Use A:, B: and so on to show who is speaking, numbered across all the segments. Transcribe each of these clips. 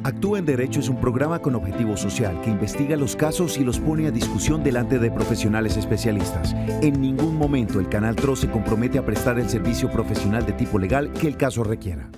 A: Actúa en Derecho es un programa con objetivo social que investiga los casos y los pone a discusión delante de profesionales especialistas. En ningún momento el Canal TRO se compromete a prestar el servicio profesional de tipo legal que el caso requiera.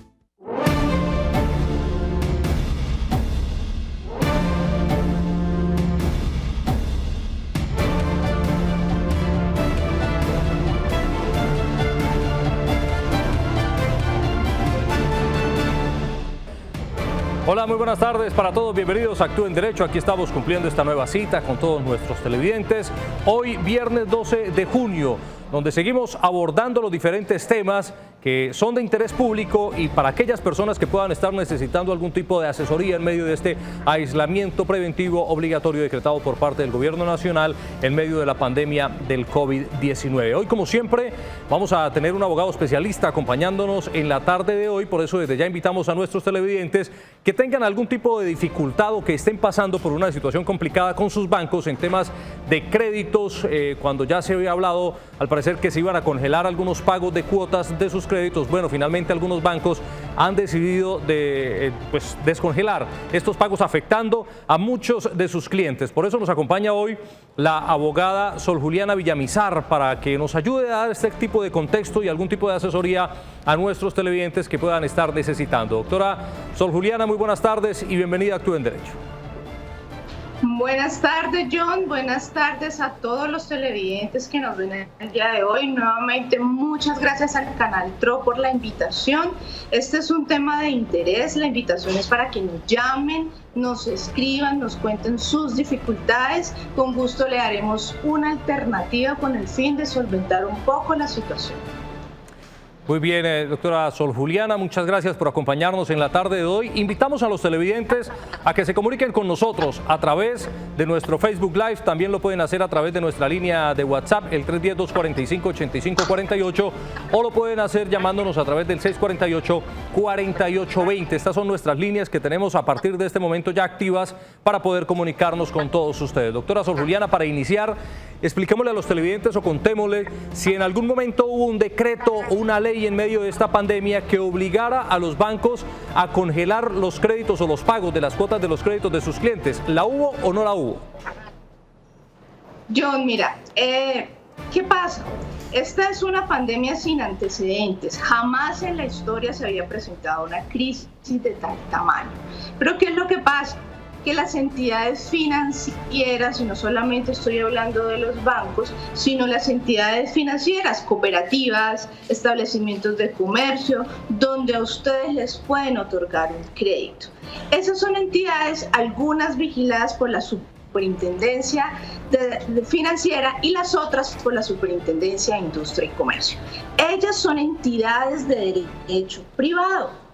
B: Hola, muy buenas tardes para todos, bienvenidos a Actúa en Derecho. Aquí estamos cumpliendo esta nueva cita con todos nuestros televidentes. Hoy, viernes 12 de junio, donde seguimos abordando los diferentes temas que son de interés público y para aquellas personas que puedan estar necesitando algún tipo de asesoría en medio de este aislamiento preventivo obligatorio decretado por parte del Gobierno Nacional en medio de la pandemia del COVID-19. Hoy, como siempre, vamos a tener un abogado especialista acompañándonos en la tarde de hoy, por eso desde ya invitamos a nuestros televidentes que tengan algún tipo de dificultad o que estén pasando por una situación complicada con sus bancos en temas de créditos, cuando ya se había hablado al parecer que se iban a congelar algunos pagos de cuotas de sus créditos. Bueno, finalmente algunos bancos han decidido descongelar estos pagos, afectando a muchos de sus clientes. Por eso nos acompaña hoy la abogada Sol Juliana Villamizar para que nos ayude a dar este tipo de contexto y algún tipo de asesoría a nuestros televidentes que puedan estar necesitando. Doctora Sol Juliana, muy buenas tardes y bienvenida a Actúa en Derecho.
C: Buenas tardes, John. Buenas tardes a todos los televidentes que nos ven el día de hoy. Nuevamente, muchas gracias al Canal TRO por la invitación. Este es un tema de interés. La invitación es para que nos llamen, nos escriban, nos cuenten sus dificultades. Con gusto le haremos una alternativa con el fin de solventar un poco la situación.
B: Muy bien, doctora Sol Juliana, muchas gracias por acompañarnos en la tarde de hoy. Invitamos a los televidentes a que se comuniquen con nosotros a través de nuestro Facebook Live. También lo pueden hacer a través de nuestra línea de WhatsApp, el 310-245-8548, o lo pueden hacer llamándonos a través del 648-4820. Estas son nuestras líneas que tenemos a partir de este momento ya activas para poder comunicarnos con todos ustedes. Doctora Sol Juliana, para iniciar, expliquémosle a los televidentes o contémosle si en algún momento hubo un decreto o una ley en medio de esta pandemia que obligara a los bancos a congelar los créditos o los pagos de las cuotas de los créditos de sus clientes. ¿La hubo o no la hubo?
C: John, mira, ¿qué pasa? Esta es una pandemia sin antecedentes. Jamás en la historia se había presentado una crisis de tal tamaño. Pero ¿qué es lo que pasa? Que las entidades financieras, y no solamente estoy hablando de los bancos, sino las entidades financieras, cooperativas, establecimientos de comercio, donde a ustedes les pueden otorgar un crédito. Esas son entidades, algunas vigiladas por la Superintendencia Financiera y las otras por la Superintendencia de Industria y Comercio. Ellas son entidades de derecho privado.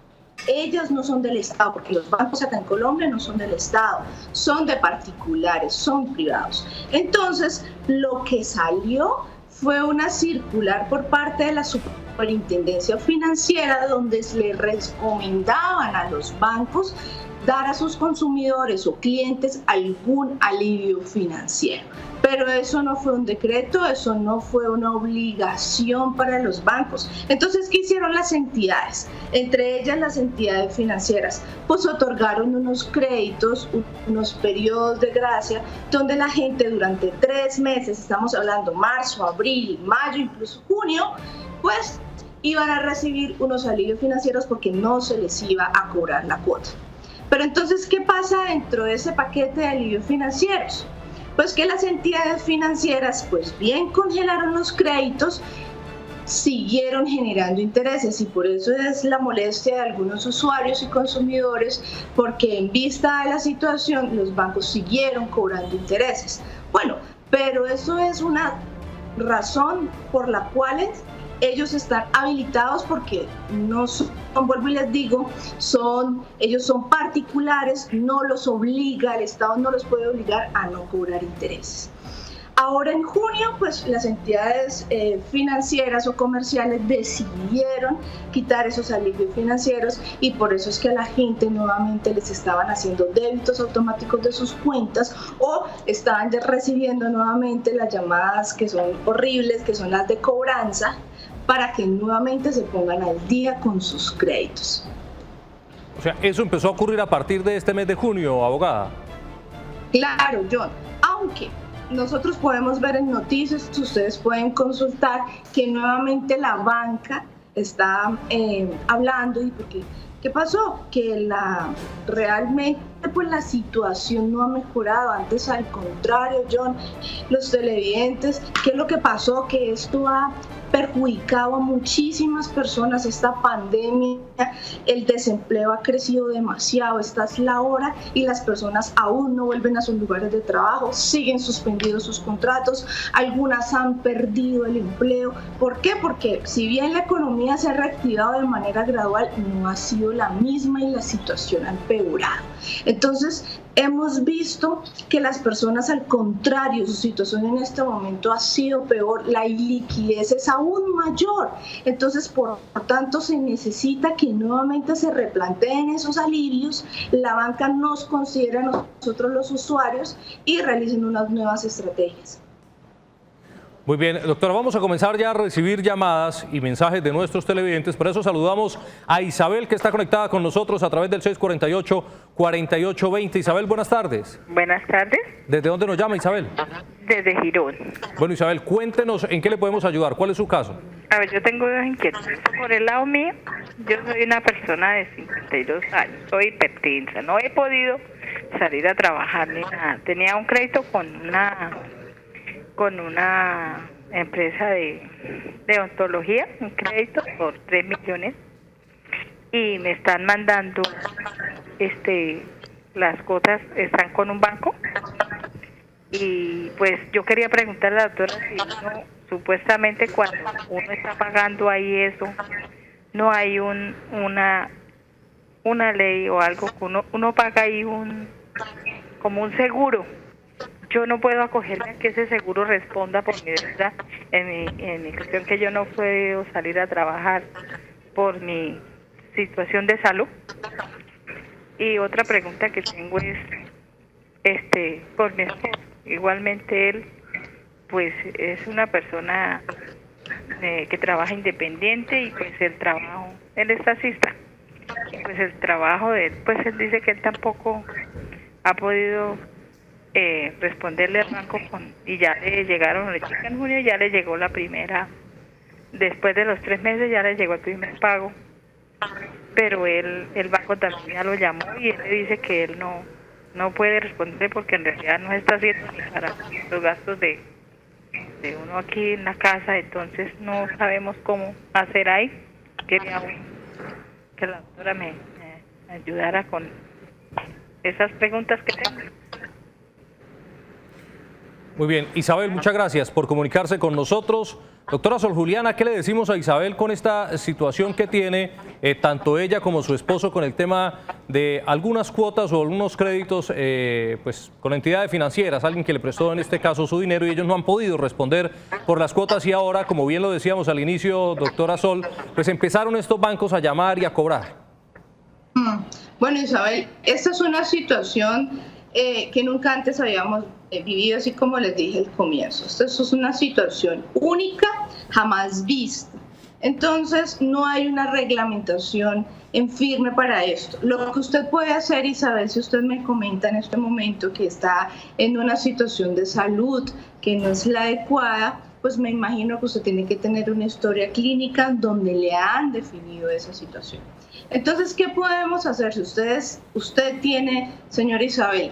C: Ellas no son del Estado, porque los bancos acá en Colombia no son del Estado, son de particulares, son privados. Entonces, lo que salió fue una circular por parte de la Superintendencia Financiera donde le recomendaban a los bancos dar a sus consumidores o clientes algún alivio financiero. Pero eso no fue un decreto, eso no fue una obligación para los bancos. Entonces, ¿qué hicieron las entidades? Entre ellas las entidades financieras, pues otorgaron unos créditos, unos periodos de gracia, donde la gente durante 3 meses, estamos hablando marzo, abril, mayo, incluso junio, pues iban a recibir unos alivios financieros porque no se les iba a cobrar la cuota. Pero entonces, ¿qué pasa dentro de ese paquete de alivios financieros? Pues que las entidades financieras, pues bien congelaron los créditos, siguieron generando intereses y por eso es la molestia de algunos usuarios y consumidores, porque en vista de la situación los bancos siguieron cobrando intereses. Bueno, pero eso es una razón por la cual ellos están habilitados porque no son, vuelvo y les digo, ellos son particulares, no los obliga, el Estado no los puede obligar a no cobrar intereses. Ahora en junio, pues las entidades financieras o comerciales decidieron quitar esos alivios financieros y por eso es que a la gente nuevamente les estaban haciendo débitos automáticos de sus cuentas o estaban recibiendo nuevamente las llamadas que son horribles, que son las de cobranza, para que nuevamente se pongan al día con sus créditos.
B: sea, eso empezó a ocurrir a partir de este mes de junio, abogada.
C: Claro, John, aunque nosotros podemos ver en noticias, ustedes pueden consultar que nuevamente la banca está hablando y porque ¿qué pasó? Que realmente pues la situación no ha mejorado, antes al contrario, John, los televidentes, ¿qué es lo que pasó? Que esto ha perjudicado a muchísimas personas, esta pandemia, el desempleo ha crecido demasiado, esta es la hora y las personas aún no vuelven a sus lugares de trabajo, siguen suspendidos sus contratos, algunas han perdido el empleo. ¿Por qué? Porque si bien la economía se ha reactivado de manera gradual, no ha sido la misma y la situación ha empeorado. Entonces, hemos visto que las personas, al contrario, su situación en este momento ha sido peor, la iliquidez es aún mayor. Entonces, por tanto, se necesita que nuevamente se replanteen esos alivios, la banca nos considera a nosotros los usuarios y realicen unas nuevas estrategias.
B: Muy bien, doctora, vamos a comenzar ya a recibir llamadas y mensajes de nuestros televidentes. Por eso saludamos a Isabel, que está conectada con nosotros a través del 648-4820. Isabel, buenas tardes.
D: Buenas tardes.
B: ¿Desde dónde nos llama, Isabel?
D: Desde Girón.
B: Bueno, Isabel, cuéntenos en qué le podemos ayudar. ¿Cuál es su caso?
D: A ver, yo tengo dos inquietudes. Por el lado mío, yo soy una persona de 52 años, soy hipertensa, no he podido salir a trabajar ni nada. Tenía un crédito con una empresa de odontología, un crédito por 3 millones, y me están mandando las cuotas, están con un banco, y pues yo quería preguntarle a la doctora si supuestamente cuando uno está pagando ahí eso, no hay una ley o algo que uno paga ahí como un seguro. Yo no puedo acogerme a que ese seguro responda por mi deuda en mi cuestión que yo no puedo salir a trabajar por mi situación de salud. Y otra pregunta que tengo es por mi esposo. Igualmente él pues es una persona que trabaja independiente y pues él es taxista. Y pues el trabajo de él, pues él dice que él tampoco ha podido responderle al banco y ya le llegaron, en junio ya le llegó la primera, después de los 3 meses ya le llegó el primer pago, pero el banco también ya lo llamó y él le dice que él no puede responderle porque en realidad no está haciendo ni para los gastos de uno aquí en la casa, entonces no sabemos cómo hacer ahí. Quería que la doctora me ayudara con esas preguntas que tengo.
B: Muy bien, Isabel, muchas gracias por comunicarse con nosotros. Doctora Sol Juliana, ¿qué le decimos a Isabel con esta situación que tiene tanto ella como su esposo con el tema de algunas cuotas o algunos créditos pues con entidades financieras, alguien que le prestó en este caso su dinero y ellos no han podido responder por las cuotas y ahora, como bien lo decíamos al inicio, doctora Sol, pues empezaron estos bancos a llamar y a cobrar?
C: Bueno, Isabel, esta es una situación que nunca antes habíamos vivido, así como les dije al comienzo. Esto es una situación única, jamás vista. Entonces, no hay una reglamentación en firme para esto. Lo que usted puede hacer, Isabel, si usted me comenta en este momento que está en una situación de salud que no es la adecuada, pues me imagino que usted tiene que tener una historia clínica donde le han definido esa situación. Entonces, ¿qué podemos hacer? Si usted tiene, señora Isabel,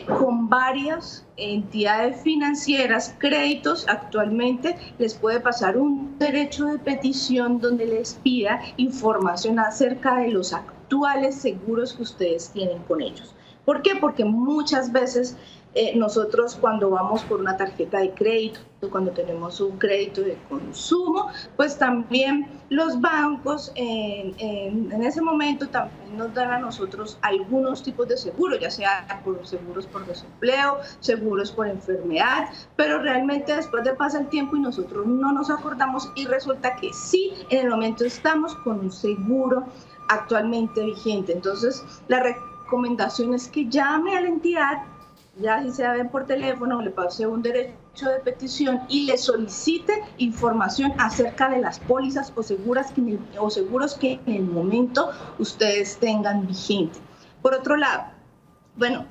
C: con varias entidades financieras, créditos, actualmente les puede pasar un derecho de petición donde les pida información acerca de los actuales seguros que ustedes tienen con ellos. ¿Por qué? Porque muchas veces nosotros cuando vamos por una tarjeta de crédito, cuando tenemos un crédito de consumo, pues también los bancos en ese momento también nos dan a nosotros algunos tipos de seguros, ya sea por seguros por desempleo, seguros por enfermedad, pero realmente después de pasar el tiempo y nosotros no nos acordamos y resulta que sí, en el momento estamos con un seguro actualmente vigente. Entonces, la recomendación es que llame a la entidad, ya si se ven por teléfono, le pase un derecho de petición y le solicite información acerca de las pólizas o seguros que en el momento ustedes tengan vigente. Por otro lado, bueno,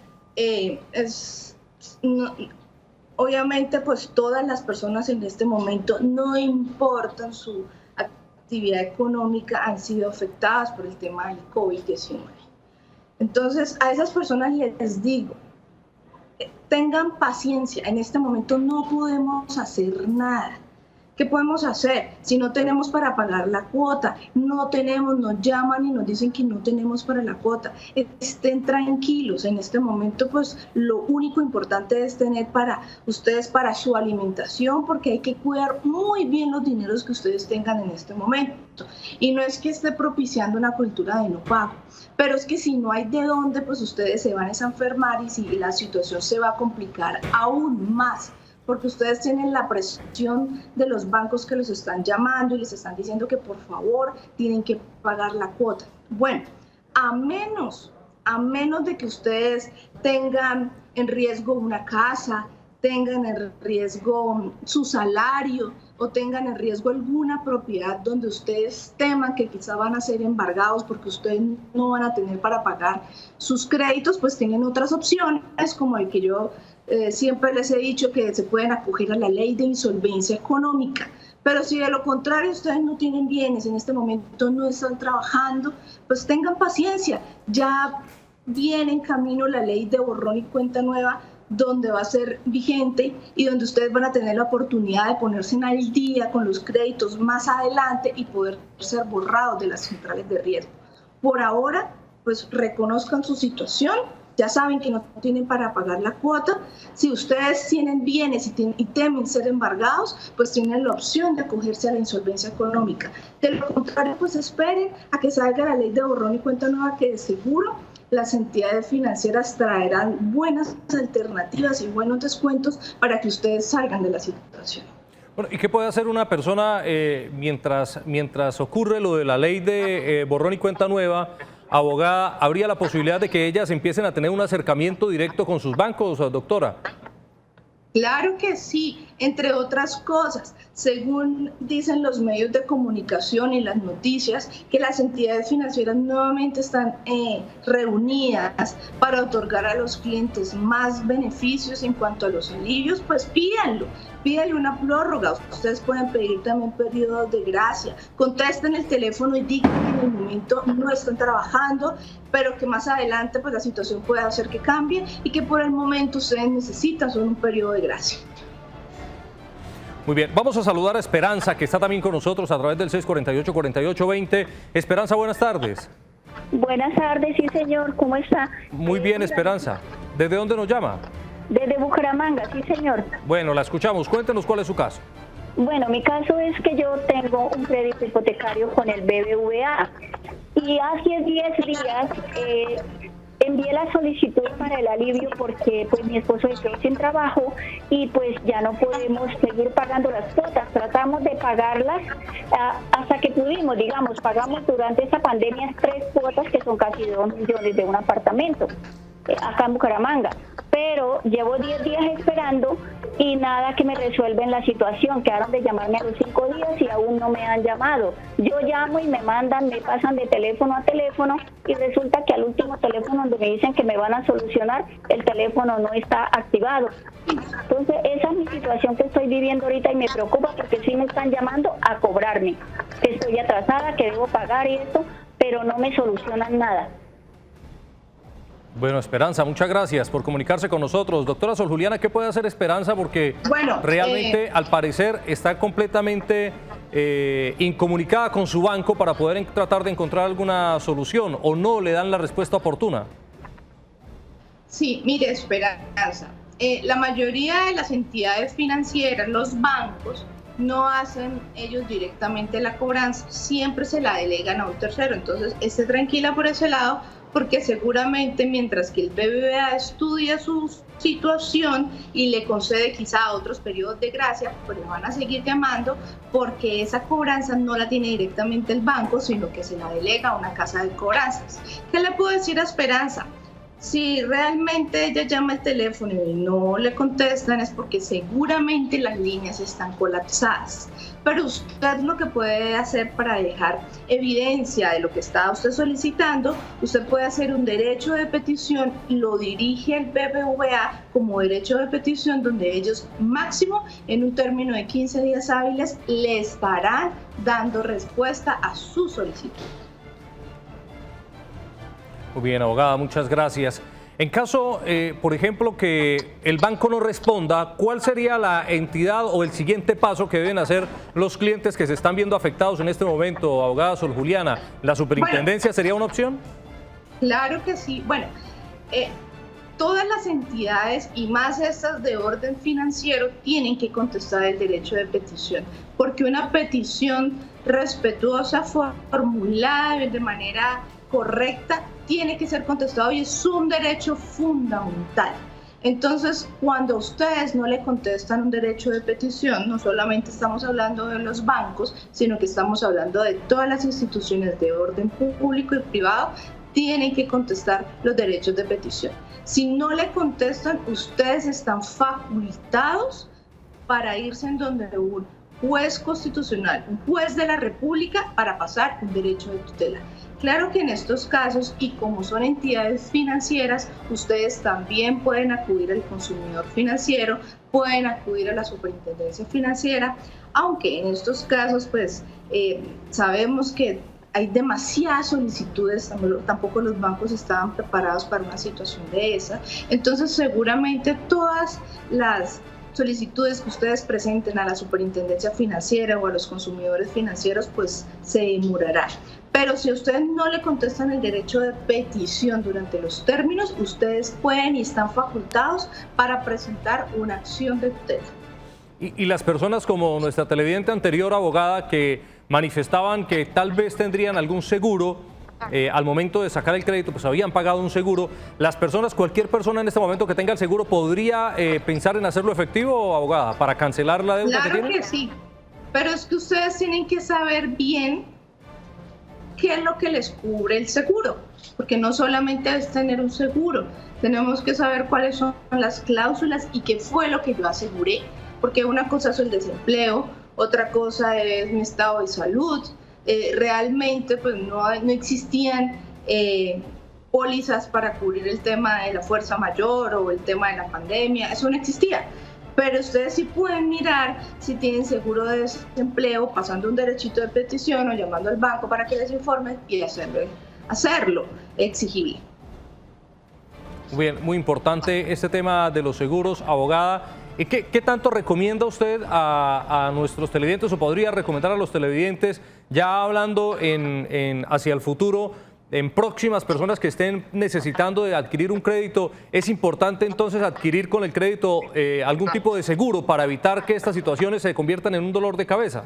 C: obviamente pues todas las personas en este momento, no importa su actividad económica, han sido afectadas por el tema del COVID-19. Entonces a esas personas les digo, tengan paciencia, en este momento no podemos hacer nada. ¿Qué podemos hacer? Si no tenemos para pagar la cuota, nos llaman y nos dicen que no tenemos para la cuota. Estén tranquilos, en este momento pues lo único importante es tener para ustedes, para su alimentación, porque hay que cuidar muy bien los dineros que ustedes tengan en este momento. Y no es que esté propiciando una cultura de no pago, pero es que si no hay de dónde, pues ustedes se van a enfermar y si la situación se va a complicar aún más, porque ustedes tienen la presión de los bancos que los están llamando y les están diciendo que por favor tienen que pagar la cuota. Bueno, a menos de que ustedes tengan en riesgo una casa, tengan en riesgo su salario o tengan en riesgo alguna propiedad donde ustedes teman que quizá van a ser embargados porque ustedes no van a tener para pagar sus créditos, pues tienen otras opciones como el que yo siempre les he dicho, que se pueden acoger a la ley de insolvencia económica. Pero si de lo contrario ustedes no tienen bienes, en este momento no están trabajando, pues tengan paciencia. Ya viene en camino la ley de borrón y cuenta nueva, donde va a ser vigente y donde ustedes van a tener la oportunidad de ponerse al día con los créditos más adelante y poder ser borrados de las centrales de riesgo. Por ahora, pues reconozcan su situación. Ya saben que no tienen para pagar la cuota. Si ustedes tienen bienes y temen ser embargados, pues tienen la opción de acogerse a la insolvencia económica. De lo contrario, pues esperen a que salga la ley de borrón y cuenta nueva, que de seguro las entidades financieras traerán buenas alternativas y buenos descuentos para que ustedes salgan de la situación.
B: Bueno, ¿y qué puede hacer una persona mientras ocurre lo de la ley de borrón y cuenta nueva? Abogada, ¿habría la posibilidad de que ellas empiecen a tener un acercamiento directo con sus bancos, doctora?
C: Claro que sí, entre otras cosas, según dicen los medios de comunicación y las noticias, que las entidades financieras nuevamente están reunidas para otorgar a los clientes más beneficios en cuanto a los alivios, pues pídanle una prórroga. Ustedes pueden pedir también periodos de gracia, contesten el teléfono y digan que en el momento no están trabajando, pero que más adelante pues la situación puede hacer que cambie y que por el momento ustedes necesitan solo un periodo de gracia.
B: Muy bien, vamos a saludar a Esperanza, que está también con nosotros a través del 648-4820. Esperanza, buenas tardes.
E: Buenas tardes, sí señor, ¿cómo está?
B: Muy bien, Esperanza. ¿Desde dónde nos llama?
E: Desde Bucaramanga, sí señor.
B: Bueno, la escuchamos. Cuéntenos cuál es su caso.
E: Bueno, mi caso es que yo tengo un crédito hipotecario con el BBVA y hace 10 días envié la solicitud para el alivio porque pues mi esposo se quedó sin trabajo y pues ya no podemos seguir pagando las cuotas. Tratamos de pagarlas hasta que pudimos, digamos, pagamos durante esta pandemia 3 cuotas que son casi 2 millones de un apartamento acá en Bucaramanga. Pero llevo 10 días esperando y nada que me resuelven la situación. Quedaron de llamarme a los 5 días y aún no me han llamado. Yo llamo y me pasan de teléfono a teléfono y resulta que al último teléfono donde me dicen que me van a solucionar, el teléfono no está activado. Entonces esa es mi situación que estoy viviendo ahorita y me preocupa porque sí me están llamando a cobrarme, que estoy atrasada, que debo pagar y esto, pero no me solucionan nada.
B: Bueno, Esperanza, muchas gracias por comunicarse con nosotros. Doctora Sol Juliana, ¿qué puede hacer Esperanza? Porque realmente, al parecer, está completamente incomunicada con su banco para poder tratar de encontrar alguna solución, o no le dan la respuesta oportuna.
C: Sí, mire, Esperanza, la mayoría de las entidades financieras, los bancos, no hacen ellos directamente la cobranza, siempre se la delegan a un tercero. Entonces, esté tranquila por ese lado, porque seguramente mientras que el BBVA estudia su situación y le concede quizá otros periodos de gracia, pues le van a seguir llamando porque esa cobranza no la tiene directamente el banco, sino que se la delega a una casa de cobranzas. ¿Qué le puedo decir a Esperanza? Si realmente ella llama al teléfono y no le contestan es porque seguramente las líneas están colapsadas. Pero usted lo que puede hacer para dejar evidencia de lo que está usted solicitando, usted puede hacer un derecho de petición, lo dirige al BBVA como derecho de petición, donde ellos máximo en un término de 15 días hábiles le estarán dando respuesta a su solicitud.
B: Muy bien, abogada, muchas gracias. En caso, por ejemplo, que el banco no responda, ¿cuál sería la entidad o el siguiente paso que deben hacer los clientes que se están viendo afectados en este momento, abogada Sor Juliana? ¿La superintendencia sería una opción?
C: Claro que sí. Bueno, todas las entidades y más estas de orden financiero tienen que contestar el derecho de petición, porque una petición respetuosa, formulada de manera correcta, tiene que ser contestado y es un derecho fundamental. Entonces, cuando ustedes no le contestan un derecho de petición, no solamente estamos hablando de los bancos, sino que estamos hablando de todas las instituciones de orden público y privado, tienen que contestar los derechos de petición. Si no le contestan, ustedes están facultados para irse en donde un juez constitucional, un juez de la República, para pasar un derecho de tutela. Claro que en estos casos, y como son entidades financieras, ustedes también pueden acudir al consumidor financiero, pueden acudir a la superintendencia financiera, aunque en estos casos pues sabemos que hay demasiadas solicitudes, tampoco los bancos estaban preparados para una situación de esa, entonces seguramente todas las solicitudes que ustedes presenten a la superintendencia financiera o a los consumidores financieros pues se demorarán. Pero si ustedes no le contestan el derecho de petición durante los términos, ustedes pueden y están facultados para presentar una acción de tutela.
B: Y las personas como nuestra televidente anterior, abogada, que manifestaban que tal vez tendrían algún seguro al momento de sacar el crédito, pues habían pagado un seguro. Las personas, cualquier persona en este momento que tenga el seguro, ¿podría pensar en hacerlo efectivo, abogada, para cancelar la deuda que tiene?
C: Claro que sí, pero es que ustedes tienen que saber bien qué es lo que les cubre el seguro, porque no solamente es tener un seguro, tenemos que saber cuáles son las cláusulas y qué fue lo que yo aseguré, porque una cosa es el desempleo, otra cosa es mi estado de salud. Realmente pues no existían pólizas para cubrir el tema de la fuerza mayor o el tema de la pandemia, eso no existía. Pero ustedes sí pueden mirar si tienen seguro de desempleo, pasando un derechito de petición o llamando al banco para que les informe y hacerlo exigible.
B: Muy bien, muy importante este tema de los seguros, abogada. ¿Qué tanto recomienda usted a nuestros televidentes o podría recomendar a los televidentes, ya hablando hacia el futuro, en próximas personas que estén necesitando de adquirir un crédito? ¿Es importante entonces adquirir con el crédito algún tipo de seguro para evitar que estas situaciones se conviertan en un dolor de cabeza?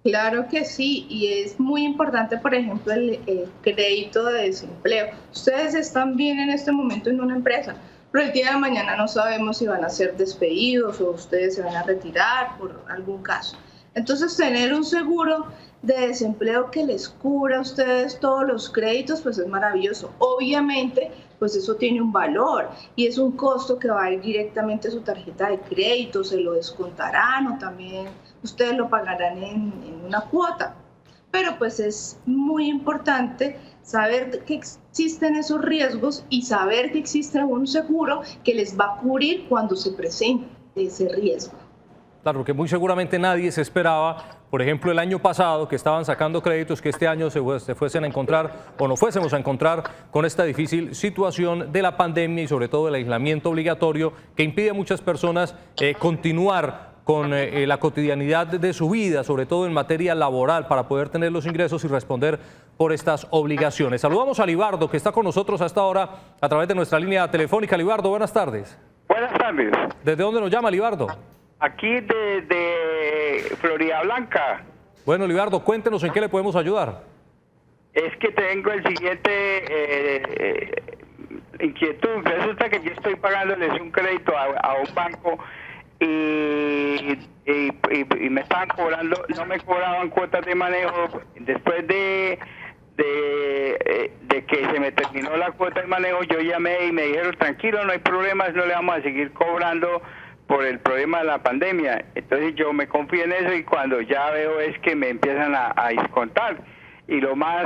C: Claro que sí, y es muy importante, por ejemplo, el crédito de desempleo. Ustedes están bien en este momento en una empresa, pero el día de mañana no sabemos si van a ser despedidos o ustedes se van a retirar por algún caso. Entonces, tener un seguro de desempleo que les cubra a ustedes todos los créditos, pues es maravilloso. Obviamente, pues eso tiene un valor y es un costo que va a ir directamente a su tarjeta de crédito, se lo descontarán o también ustedes lo pagarán en una cuota. Pero pues es muy importante saber que existen esos riesgos y saber que existe un seguro que les va a cubrir cuando se presente ese riesgo.
B: Claro, porque muy seguramente nadie se esperaba, por ejemplo, el año pasado que estaban sacando créditos, que este año se fuesen a encontrar o no fuésemos a encontrar con esta difícil situación de la pandemia y sobre todo el aislamiento obligatorio que impide a muchas personas continuar con la cotidianidad de su vida, sobre todo en materia laboral, para poder tener los ingresos y responder por estas obligaciones. Saludamos a Libardo, que está con nosotros hasta ahora a través de nuestra línea telefónica. Libardo, buenas tardes.
F: Buenas tardes.
B: ¿Desde dónde nos llama, Libardo?
F: Aquí de Florida Blanca.
B: Bueno, Libardo, cuéntenos en qué le podemos ayudar.
F: Es que tengo el siguiente inquietud. Resulta que yo estoy pagándoles un crédito a un banco y me estaban cobrando, no me cobraban cuotas de manejo. Después de de que se me terminó la cuota de manejo, yo llamé y me dijeron, tranquilo, no hay problemas, no le vamos a seguir cobrando por el problema de la pandemia. Entonces yo me confío en eso y cuando ya veo es que me empiezan a descontar. Y lo más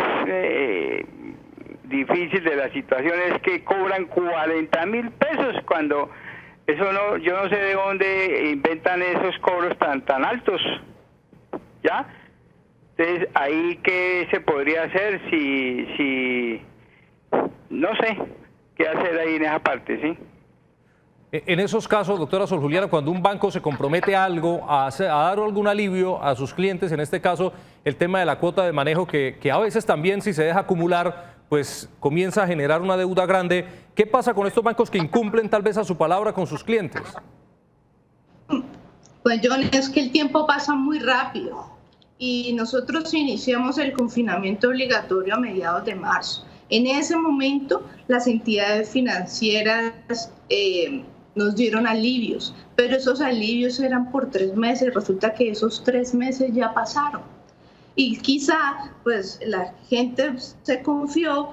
F: difícil de la situación es que cobran 40.000 pesos cuando eso no, yo no sé de dónde inventan esos cobros tan altos, ¿ya? Entonces, ahí qué se podría hacer si no sé qué hacer ahí en esa parte, ¿sí?
B: En esos casos, doctora Sor Juliana, cuando un banco se compromete a algo, a dar algún alivio a sus clientes, en este caso el tema de la cuota de manejo, que a veces también si se deja acumular, pues comienza a generar una deuda grande. ¿Qué pasa con estos bancos que incumplen tal vez a su palabra con sus clientes?
C: Pues John, es que el tiempo pasa muy rápido y nosotros iniciamos el confinamiento obligatorio a mediados de marzo. En ese momento las entidades financieras nos dieron alivios, pero esos alivios eran por 3 meses, resulta que esos 3 meses ya pasaron. Y quizá pues la gente se confió,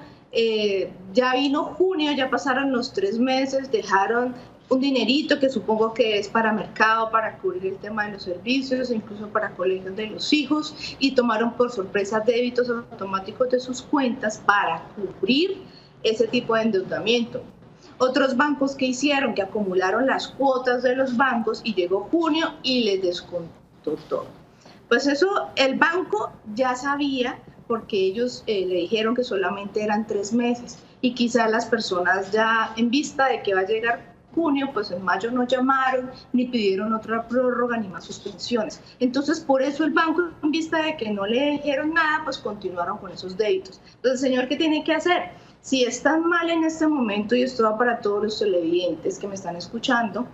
C: ya vino junio, ya pasaron los 3 meses, dejaron un dinerito que supongo que es para mercado, para cubrir el tema de los servicios, incluso para colegios de los hijos, y tomaron por sorpresa débitos automáticos de sus cuentas para cubrir ese tipo de endeudamiento. Otros bancos que hicieron, que acumularon las cuotas de los bancos y llegó junio y les descontó todo. Pues eso el banco ya sabía porque ellos le dijeron que solamente eran 3 meses y quizá las personas ya en vista de que va a llegar junio, pues en mayo no llamaron ni pidieron otra prórroga ni más suspensiones. Entonces por eso el banco en vista de que no le dijeron nada, pues continuaron con esos débitos. Entonces, señor, ¿qué tiene que hacer? Si están mal en este momento, y esto va para todos los televidentes que me están escuchando,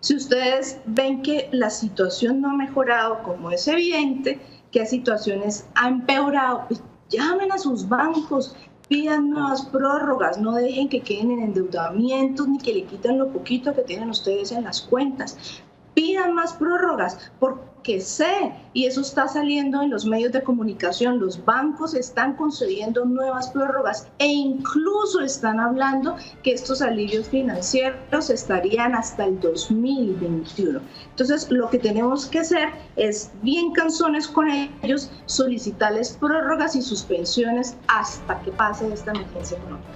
C: si ustedes ven que la situación no ha mejorado, como es evidente, que las situaciones han empeorado, pues llamen a sus bancos, pidan nuevas prórrogas, no dejen que queden en endeudamientos ni que le quiten lo poquito que tienen ustedes en las cuentas. Pidan más prórrogas, porque sé, y eso está saliendo en los medios de comunicación, los bancos están concediendo nuevas prórrogas e incluso están hablando que estos alivios financieros estarían hasta el 2021. Entonces, lo que tenemos que hacer es, bien cansones con ellos, solicitarles prórrogas y suspensiones hasta que pase esta emergencia económica.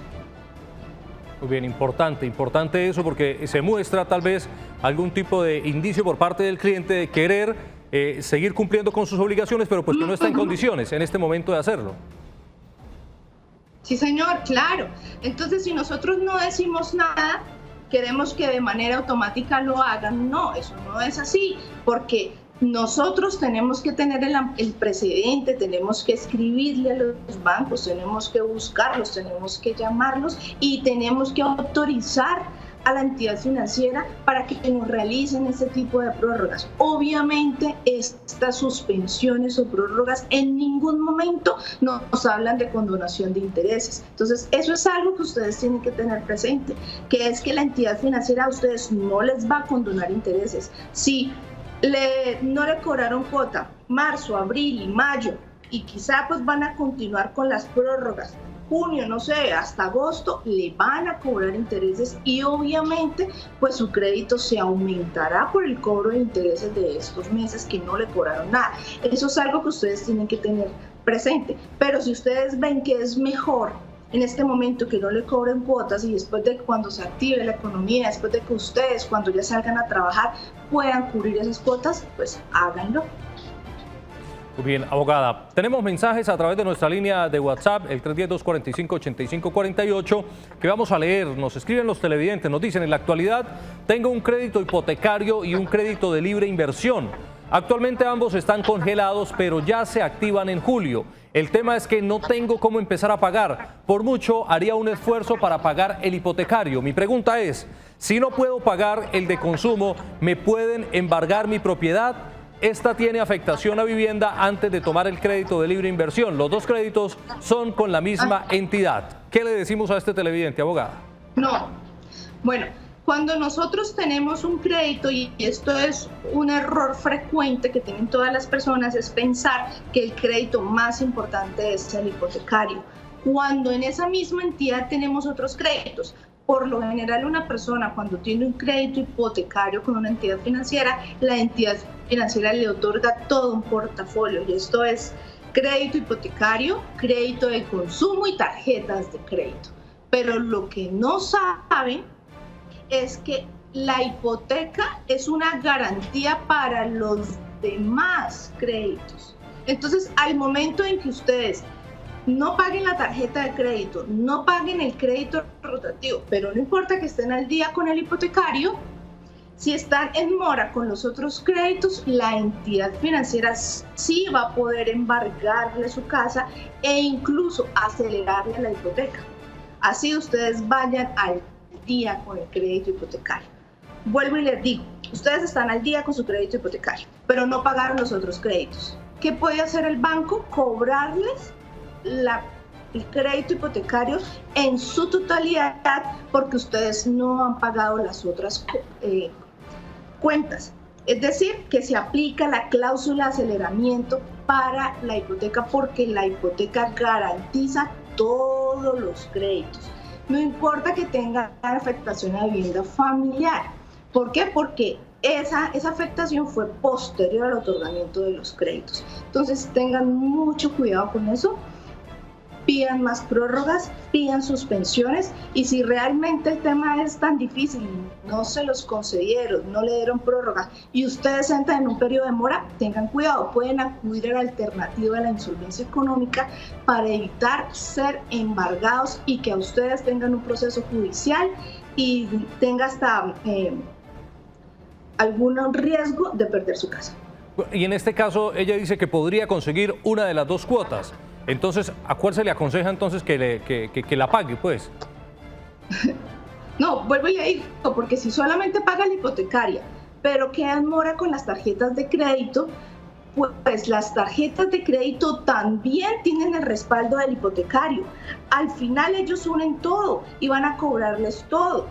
B: Muy bien, importante eso, porque se muestra tal vez algún tipo de indicio por parte del cliente de querer seguir cumpliendo con sus obligaciones, pero pues que no está en condiciones en este momento de hacerlo.
C: Sí, señor, claro. Entonces, si nosotros no decimos nada, queremos que de manera automática lo hagan. No, eso no es así, porque nosotros tenemos que tener el precedente, tenemos que escribirle a los bancos, tenemos que buscarlos, tenemos que llamarlos y tenemos que autorizar a la entidad financiera para que nos realicen este tipo de prórrogas. Obviamente, estas suspensiones o prórrogas en ningún momento nos hablan de condonación de intereses. Entonces, eso es algo que ustedes tienen que tener presente, que es que la entidad financiera a ustedes no les va a condonar intereses. Si no le cobraron cuota marzo, abril y mayo y quizá pues van a continuar con las prórrogas, junio, no sé, hasta agosto, le van a cobrar intereses y obviamente pues su crédito se aumentará por el cobro de intereses de estos meses que no le cobraron nada. Eso es algo que ustedes tienen que tener presente, pero si ustedes ven que es mejor en este momento que no le cobren cuotas y después de cuando se active la economía, después de que ustedes cuando ya salgan a trabajar puedan cubrir esas cuotas, pues háganlo.
B: Muy bien, abogada. Tenemos mensajes a través de nuestra línea de WhatsApp, el 310-245-8548, que vamos a leer. Nos escriben los televidentes, nos dicen: en la actualidad tengo un crédito hipotecario y un crédito de libre inversión. Actualmente ambos están congelados, pero ya se activan en julio. El tema es que no tengo cómo empezar a pagar. Por mucho haría un esfuerzo para pagar el hipotecario. Mi pregunta es, si no puedo pagar el de consumo, ¿me pueden embargar mi propiedad? Esta tiene afectación a vivienda antes de tomar el crédito de libre inversión. Los dos créditos son con la misma entidad. ¿Qué le decimos a este televidente, abogada?
C: No. Bueno, Cuando nosotros tenemos un crédito, y esto es un error frecuente que tienen todas las personas, es pensar que el crédito más importante es el hipotecario, cuando en esa misma entidad tenemos otros créditos. Por lo general, una persona cuando tiene un crédito hipotecario con una entidad financiera, la entidad financiera le otorga todo un portafolio, y esto es crédito hipotecario, crédito de consumo y tarjetas de crédito. Pero lo que no saben es que la hipoteca es una garantía para los demás créditos. Entonces, al momento en que ustedes no paguen la tarjeta de crédito, no paguen el crédito rotativo, pero no importa que estén al día con el hipotecario, si están en mora con los otros créditos, la entidad financiera sí va a poder embargarle su casa e incluso acelerarle la hipoteca. Así ustedes vayan al día con el crédito hipotecario. Vuelvo y les digo, ustedes están al día con su crédito hipotecario, pero no pagaron los otros créditos. ¿Qué puede hacer el banco? Cobrarles el crédito hipotecario en su totalidad porque ustedes no han pagado las otras cuentas. Es decir, que se aplica la cláusula de aceleramiento para la hipoteca porque la hipoteca garantiza todos los créditos. No importa que tengan afectación a vivienda familiar. ¿Por qué? Porque esa afectación fue posterior al otorgamiento de los créditos. Entonces tengan mucho cuidado con eso. Pidan más prórrogas, pidan suspensiones, y si realmente el tema es tan difícil, no se los concedieron, no le dieron prórroga y ustedes entran en un periodo de mora, tengan cuidado, pueden acudir a la alternativa de la insolvencia económica para evitar ser embargados y que a ustedes tengan un proceso judicial y tenga hasta algún riesgo de perder su casa.
B: Y en este caso ella dice que podría conseguir una de las dos cuotas. Entonces, ¿a cuál se le aconseja entonces que la pague, pues?
C: No, vuelvo y le digo, porque si solamente paga la hipotecaria, pero queda en mora con las tarjetas de crédito, pues las tarjetas de crédito también tienen el respaldo del hipotecario. Al final ellos unen todo y van a cobrarles todo.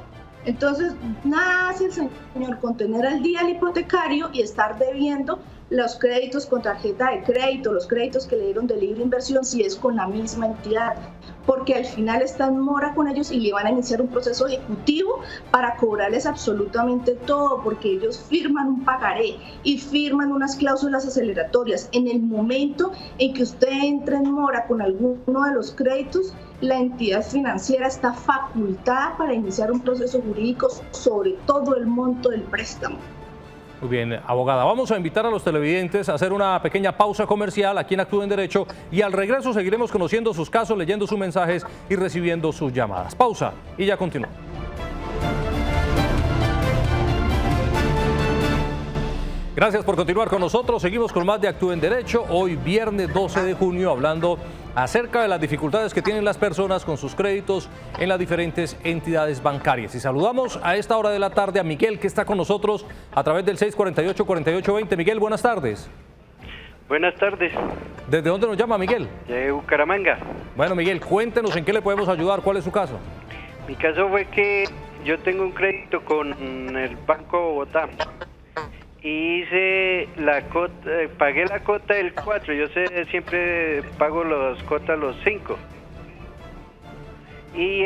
C: Entonces, nada hace el señor con tener al día el hipotecario y estar debiendo los créditos con tarjeta de crédito, los créditos que le dieron de libre inversión si es con la misma entidad, porque al final está en mora con ellos y le van a iniciar un proceso ejecutivo para cobrarles absolutamente todo, porque ellos firman un pagaré y firman unas cláusulas aceleratorias. En el momento en que usted entre en mora con alguno de los créditos, la entidad financiera está facultada para iniciar un proceso jurídico sobre todo el monto del préstamo.
B: Muy bien, abogada. Vamos a invitar a los televidentes a hacer una pequeña pausa comercial aquí en Actúa en Derecho y al regreso seguiremos conociendo sus casos, leyendo sus mensajes y recibiendo sus llamadas. Pausa y ya continuamos. Gracias por continuar con nosotros. Seguimos con más de Actúa en Derecho. Hoy, viernes 12 de junio, hablando acerca de las dificultades que tienen las personas con sus créditos en las diferentes entidades bancarias. Y saludamos a esta hora de la tarde a Miguel, que está con nosotros a través del 648-4820. Miguel, buenas tardes.
G: Buenas tardes.
B: ¿Desde dónde nos llama, Miguel?
G: De Bucaramanga.
B: Bueno, Miguel, cuéntenos en qué le podemos ayudar. ¿Cuál es su caso?
G: Mi caso fue que yo tengo un crédito con el Banco Bogotá. Hice la cota, pagué la cota del 4, yo siempre pago las cotas los 5. Y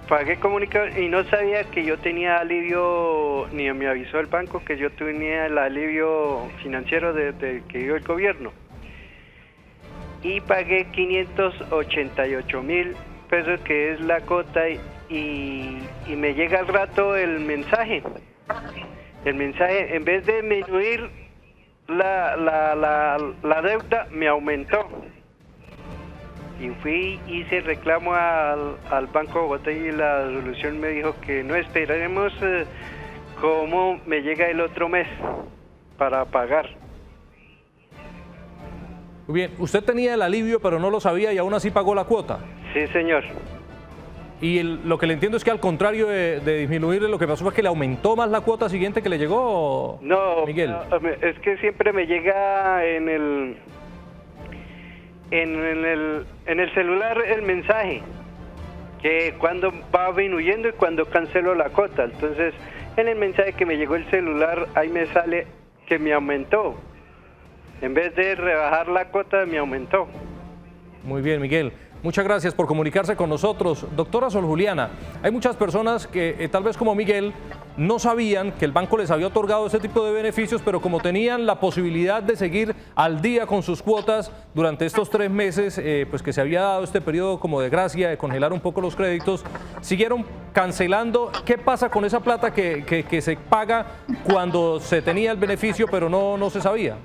G: pagué comunicado y no sabía que yo tenía alivio, ni me avisó el banco que yo tenía el alivio financiero de que dio el gobierno. Y pagué 588.000 pesos, que es la cota, y me llega al rato el mensaje. El mensaje, en vez de disminuir la deuda, me aumentó. Y hice reclamo al Banco Bogotá y la resolución me dijo que no esperaremos cómo me llega el otro mes para pagar.
B: Muy bien, usted tenía el alivio pero no lo sabía y aún así pagó la cuota.
G: Sí, señor.
B: Y lo que le entiendo es que al contrario de disminuirle, lo que pasó fue que le aumentó más la cuota siguiente que le llegó,
G: no,
B: Miguel.
G: No, es que siempre me llega en el celular el mensaje que cuando va disminuyendo y cuando cancelo la cuota. Entonces, en el mensaje que me llegó el celular, ahí me sale que me aumentó. En vez de rebajar la cuota, me aumentó.
B: Muy bien, Miguel. Muchas gracias por comunicarse con nosotros. Doctora Sol Juliana, hay muchas personas que tal vez como Miguel no sabían que el banco les había otorgado ese tipo de beneficios, pero como tenían la posibilidad de seguir al día con sus cuotas durante estos 3 meses, pues que se había dado este periodo como de gracia, de congelar un poco los créditos, siguieron cancelando. ¿Qué pasa con esa plata que se paga cuando se tenía el beneficio pero no se sabía?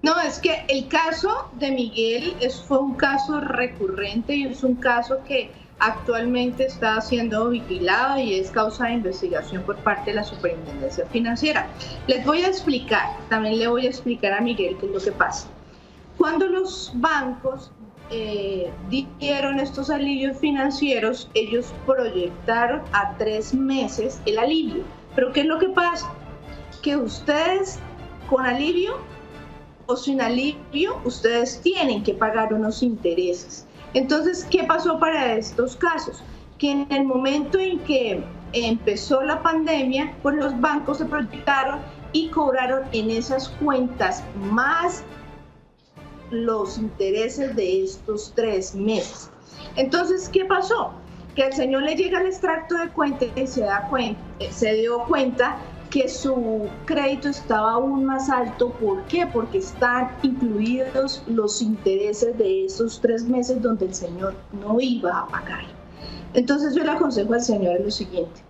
C: No, es que el caso de Miguel fue un caso recurrente y es un caso que actualmente está siendo vigilado y es causa de investigación por parte de la Superintendencia Financiera. Les voy a explicar, también le voy a explicar a Miguel qué es lo que pasa. Cuando los bancos dieron estos alivios financieros, ellos proyectaron a 3 meses el alivio. Pero ¿qué es lo que pasa? Que ustedes con alivio o sin alivio, ustedes tienen que pagar unos intereses. Entonces, ¿qué pasó para estos casos? Que en el momento en que empezó la pandemia, pues los bancos se proyectaron y cobraron en esas cuentas más los intereses de estos 3 meses. Entonces, ¿qué pasó? Que al señor le llega el extracto de cuenta y se dio cuenta que su crédito estaba aún más alto. ¿Por qué? Porque están incluidos los intereses de esos 3 meses donde el señor no iba a pagar. Entonces yo le aconsejo al señor lo siguiente: